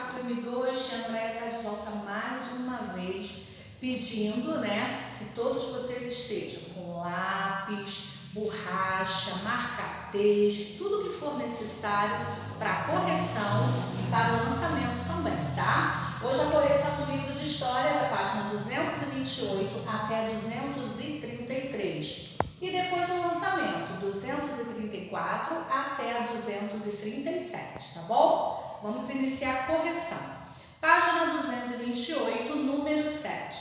4 M2, tia Andréia está de volta mais uma vez, pedindo, que todos vocês estejam com lápis, borracha, marca-texto, tudo que for necessário para correção e para o lançamento também, tá? Hoje a correção do livro de história é da página 228 até 233. E depois o lançamento, 234 até 237, tá bom? Vamos iniciar a correção. Página 228, número 7.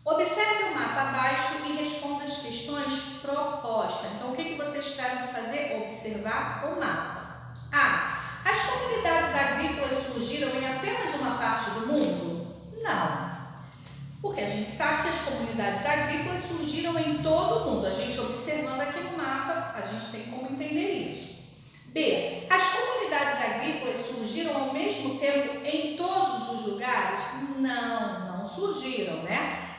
Observe o mapa abaixo e responda as questões propostas. Então, o que vocês querem fazer? Observar o mapa. A. As comunidades agrícolas surgiram em apenas uma parte do mundo? Não. Porque a gente sabe que as comunidades agrícolas surgiram em todo o mundo. A gente observando aqui no mapa, a gente tem como entender isso. B. As comunidades agrícolas surgiram ao mesmo tempo em todos os lugares? Não surgiram,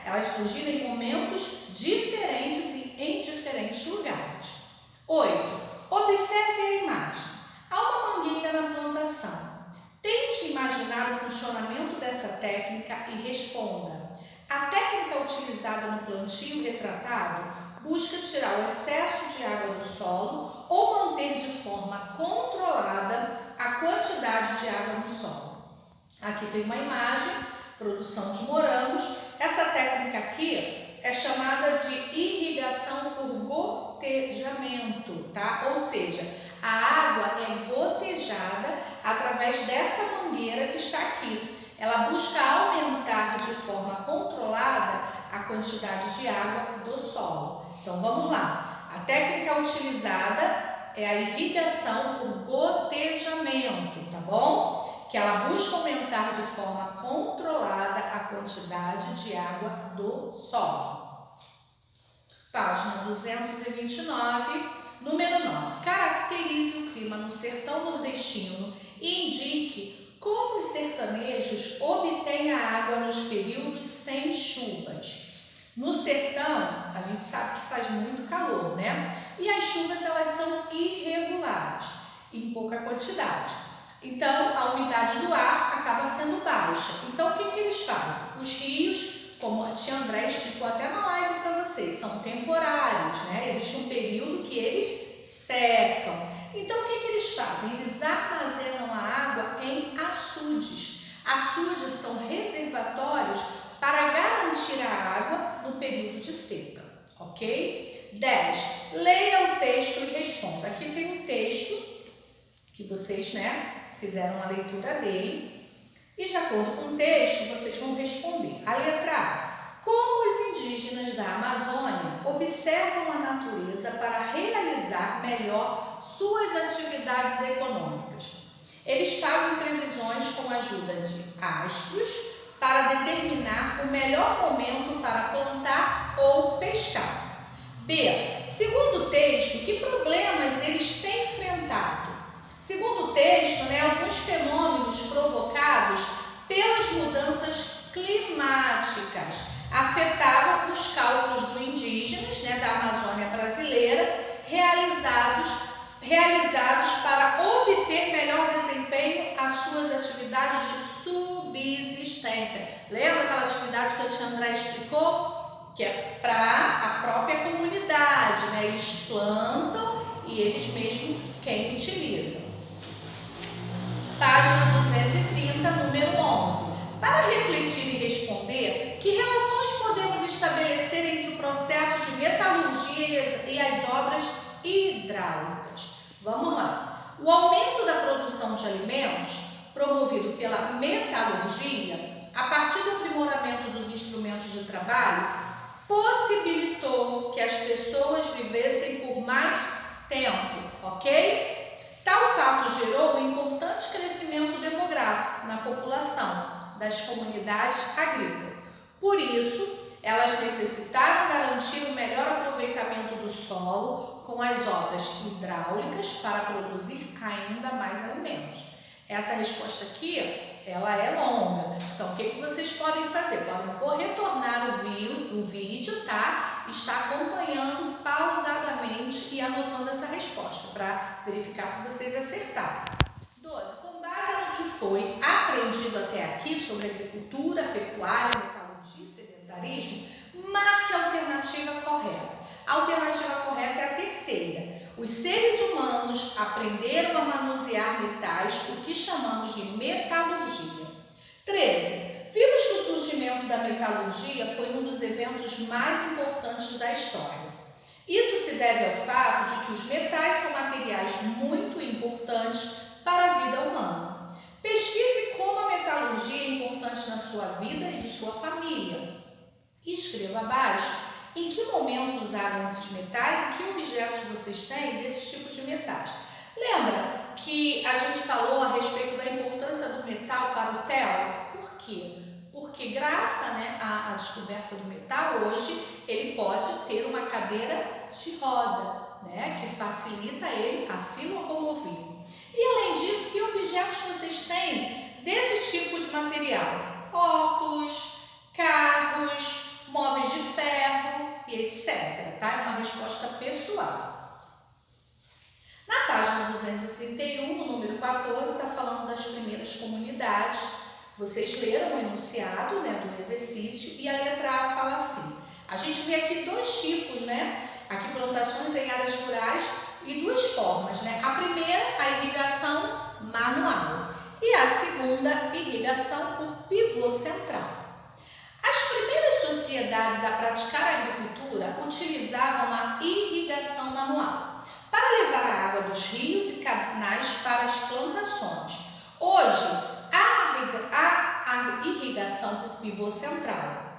Elas surgiram em momentos diferentes e em diferentes lugares. 8. Observe a imagem. Há uma mangueira na plantação. Tente imaginar o funcionamento dessa técnica e responda. A técnica utilizada no plantio retratado busca tirar o excesso de água do solo ou manter de forma controlada a quantidade de água no solo. Aqui tem uma imagem, produção de morangos. Essa técnica aqui é chamada de irrigação por gotejamento, tá? Ou seja, a água é gotejada através dessa mangueira que está aqui. Ela busca aumentar de forma controlada a quantidade de água do solo. Então, vamos lá. A técnica utilizada é a irrigação por gotejamento, tá bom? Que ela busca aumentar de forma controlada a quantidade de água do solo. Página 229, número 9. Caracterize o clima no sertão nordestino e indique como os sertanejos obtêm a água nos períodos sem chuvas. No sertão, a gente sabe que faz muito calor, E as chuvas, elas são irregulares, em pouca quantidade. Então, a umidade do ar acaba sendo baixa. Então, o que eles fazem? Os rios, como a tia Andréia explicou até na live para vocês, são temporários, Existe um período que eles secam. Então, o que eles fazem? Eles armazenam a água em açudes. Açudes são reservatórios para garantir a água no período de seca, ok? 10. Leia o texto e responda. Aqui tem um texto que vocês, fizeram a leitura dele. E de acordo com o texto, vocês vão responder. A letra A. Como os indígenas da Amazônia observam a natureza para realizar melhor suas atividades econômicas? Eles fazem previsões com a ajuda de astros para determinar o melhor momento para plantar ou pescar. B. Segundo o texto, que problemas eles têm enfrentado? Segundo o texto, alguns fenômenos provocados pelas mudanças climáticas afetavam os cálculos dos indígenas, da Amazônia brasileira, realizados para obter melhor desempenho às suas atividades de subsistência. Lembra aquela atividade que a tia Andréia explicou? Que é para a própria comunidade, Eles plantam e eles mesmos quem utilizam. Página 230, número 11. Para refletir e responder, que relações podemos estabelecer entre o processo de metalurgia e as obras hidráulicas? Vamos lá. O aumento da produção de alimentos, promovido pela metalurgia, a partir do aprimoramento dos instrumentos de trabalho, possibilitou que as pessoas vivessem por mais tempo, ok? Tal fato gerou um importante crescimento demográfico na população das comunidades agrícolas. Por isso, elas necessitaram garantir o melhor aproveitamento do solo com as obras hidráulicas para produzir ainda mais alimentos. Essa resposta aqui, ela é longa. Então, o que vocês podem fazer? Vou retornar o vídeo, tá? Está acompanhando pausadamente e anotando essa resposta para verificar se vocês acertaram. 12. Com base no que foi aprendido até aqui sobre agricultura, pecuária, metalurgia e sedentarismo, marque a alternativa correta. A alternativa correta é a terceira. Os seres humanos aprenderam a manusear metais, o que chamamos de metalurgia. 13. Vimos que o surgimento da metalurgia foi um dos eventos mais importantes da história. Isso se deve ao fato de que os metais são materiais muito importantes para a vida humana. Pesquise como a metalurgia é importante na sua vida e de sua família. E escreva abaixo em que momento usaram esses metais e que objetos vocês têm desses tipos de metais. Lembra que a gente falou a respeito da importância do metal para o TEL? Por quê? Porque graças à descoberta do metal, hoje ele pode ter uma cadeira de roda, que facilita ele a se locomover. E além disso, que objetos vocês têm desse tipo de material? Óculos, carros, móveis de ferro e etc. Tá? É uma resposta pessoal. Na página 231, no número 14, está falando das primeiras comunidades. Vocês leram o enunciado do exercício e a letra A fala assim. A gente vê aqui dois tipos, Aqui plantações em áreas rurais e duas formas, A primeira, a irrigação manual e a segunda, irrigação por pivô central. As primeiras sociedades a praticar a agricultura utilizavam a irrigação manual para levar a água dos rios e canais para as plantações. Hoje, a irrigação por pivô central.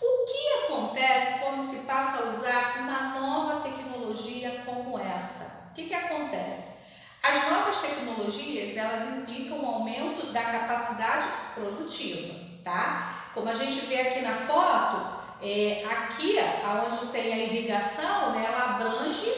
O que acontece quando se passa a usar uma nova tecnologia como essa? O que acontece? As novas tecnologias, elas implicam um aumento da capacidade produtiva, tá? Como a gente vê aqui na foto, aqui onde tem a irrigação, ela abrange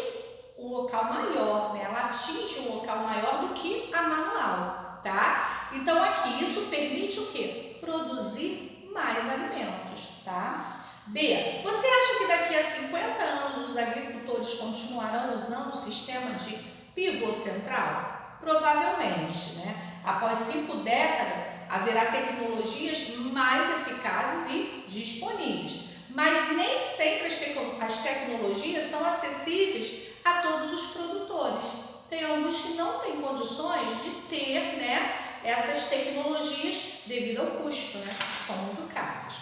um local maior, ela atinge um local maior do que a manual, tá? Então aqui isso permite o quê? Produzir mais alimentos, tá? B. Você acha que daqui a 50 anos os agricultores continuarão usando o sistema de pivô central? Provavelmente, Após 5 décadas, haverá tecnologias mais eficazes e disponíveis. Mas nem sempre as tecnologias são acessíveis a todos os produtores. Tem alguns que não têm condições de ter, essas tecnologias devido ao custo, que são muito caras.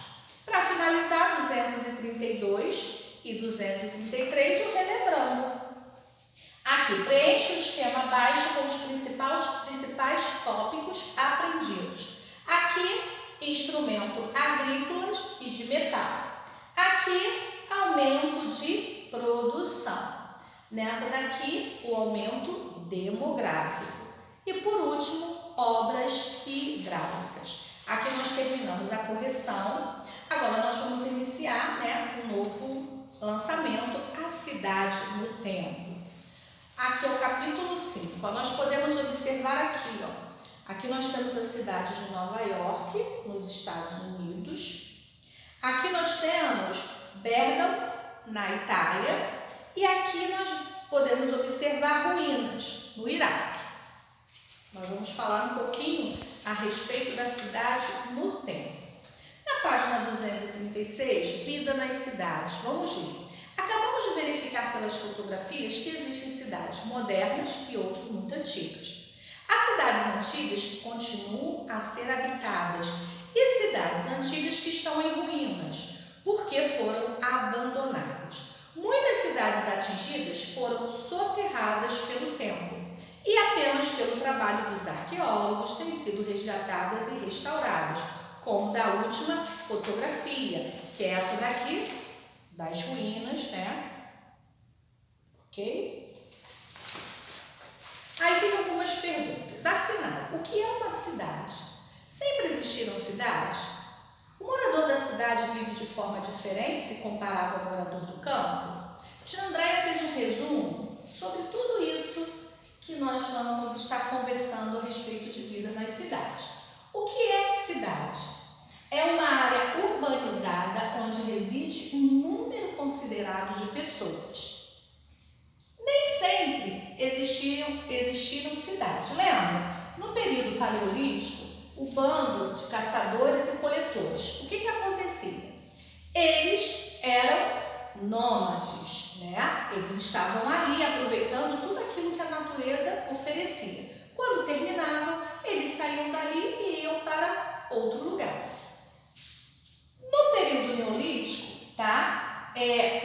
Para finalizar, 232 e 233, o relembrando. Aqui, preenche o esquema abaixo com os principais tópicos aprendidos. Aqui, instrumento agrícolas e de metal. Aqui, aumento de produção. Nessa daqui, o aumento demográfico. E por último, obras hidráulicas. Aqui nós terminamos a correção. Agora nós vamos iniciar um novo lançamento, a cidade no tempo. Aqui é o capítulo 5. Nós podemos observar aqui, aqui nós temos a cidade de Nova York, nos Estados Unidos. Aqui nós temos Bergamo, na Itália. E aqui nós podemos observar ruínas, no Iraque. Nós vamos falar um pouquinho a respeito da cidade no tempo. Na página 236, vida nas cidades. Vamos ler. Acabamos de verificar pelas fotografias que existem cidades modernas e outras muito antigas. As cidades antigas continuam a ser habitadas e cidades antigas que estão em ruínas, porque foram abandonadas. Muitas cidades atingidas foram soterradas pelo tempo e apenas pelo trabalho dos arqueólogos têm sido resgatadas e restauradas, como da última fotografia, que é essa daqui, das ruínas, Ok? Aí tem algumas perguntas. Afinal, o que é uma cidade? Sempre existiram cidades? O morador da cidade vive de forma diferente se comparado ao morador do campo? Tia Andréia fez um resumo sobre tudo isso que nós vamos estar conversando a respeito de vida nas cidades. O que é cidade? É uma área urbanizada onde reside um número considerado de pessoas. Nem sempre existiram cidades. Lembra? No período paleolítico, o bando de caçadores e coletores. O que acontecia? Eles eram nômades, né? Eles estavam ali aproveitando tudo aquilo que a natureza oferecia. Quando terminavam, eles saíam dali e iam para outro lugar. No período neolítico, tá?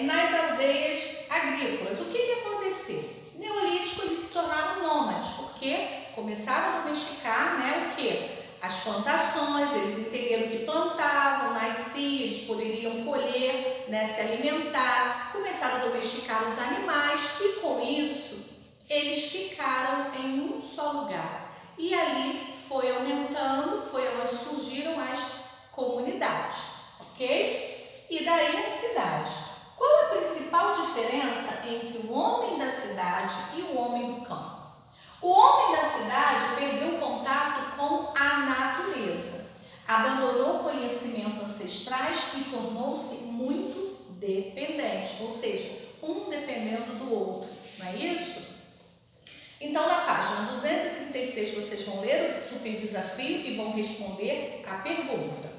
Nas aldeias agrícolas, o que aconteceu? Neolítico, eles se tornaram nômades, porque começaram a domesticar, né, o quê? As plantações, eles entenderam que plantavam, nasciam, eles poderiam colher, né, se alimentar, começaram a domesticar os animais e com isso eles ficaram em um só lugar. E ali foi aumentando, foi onde surgiram as comunidades, ok? E daí a cidade. Qual a principal diferença entre o homem da cidade e o homem do campo? O homem da cidade perdeu o contato com a natureza, abandonou conhecimentos ancestrais e tornou-se muito dependente, ou seja, um dependendo do outro, não é isso? Então, na página 236, vocês vão ler o super desafio e vão responder a pergunta.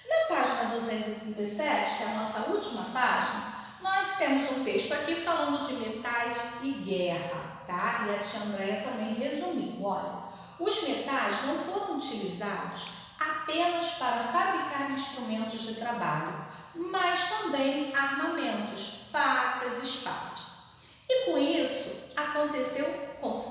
Na página 237, que é a nossa última página, nós temos um texto aqui falando de metais e guerra, tá? E a tia Andréia também resumiu. Olha, os metais não foram utilizados apenas para fabricar instrumentos de trabalho, mas também armamentos, facas, espadas. E com isso,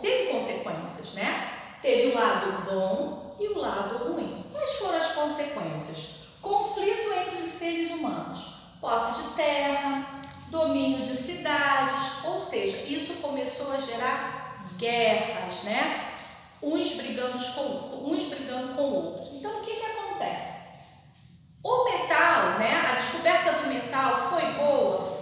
teve consequências, né? Teve o lado bom e o lado ruim. Quais foram as consequências? Conflito entre os seres humanos, posse de terra, domínio de cidades, ou seja, isso começou a gerar guerras, né? Uns brigando com outros. Então, o que acontece? O metal, né? A descoberta do metal foi boa?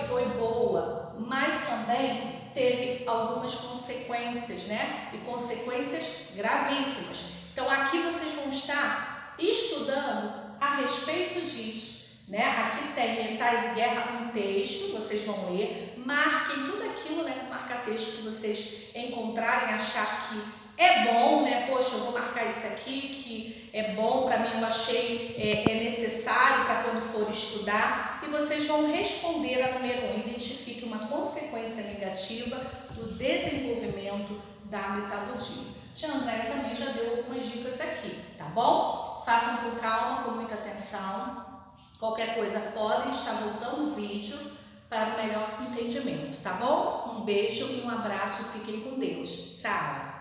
Foi boa, mas também teve algumas consequências, né? E consequências gravíssimas. Então, aqui vocês vão estar estudando a respeito disso, né? Aqui tem Metais e Guerra, um texto, vocês vão ler, marquem tudo aquilo, né? Marca-texto que vocês encontrarem, achar que é bom, né? Poxa, eu vou marcar isso aqui, que é bom para mim, eu achei necessário para quando for estudar. E vocês vão responder a número 1, identifique uma consequência negativa do desenvolvimento da metalurgia. Tia Andréia também já deu algumas dicas aqui, tá bom? Façam com calma, com muita atenção. Qualquer coisa podem estar voltando o vídeo para o melhor entendimento, tá bom? Um beijo e um abraço, fiquem com Deus. Tchau!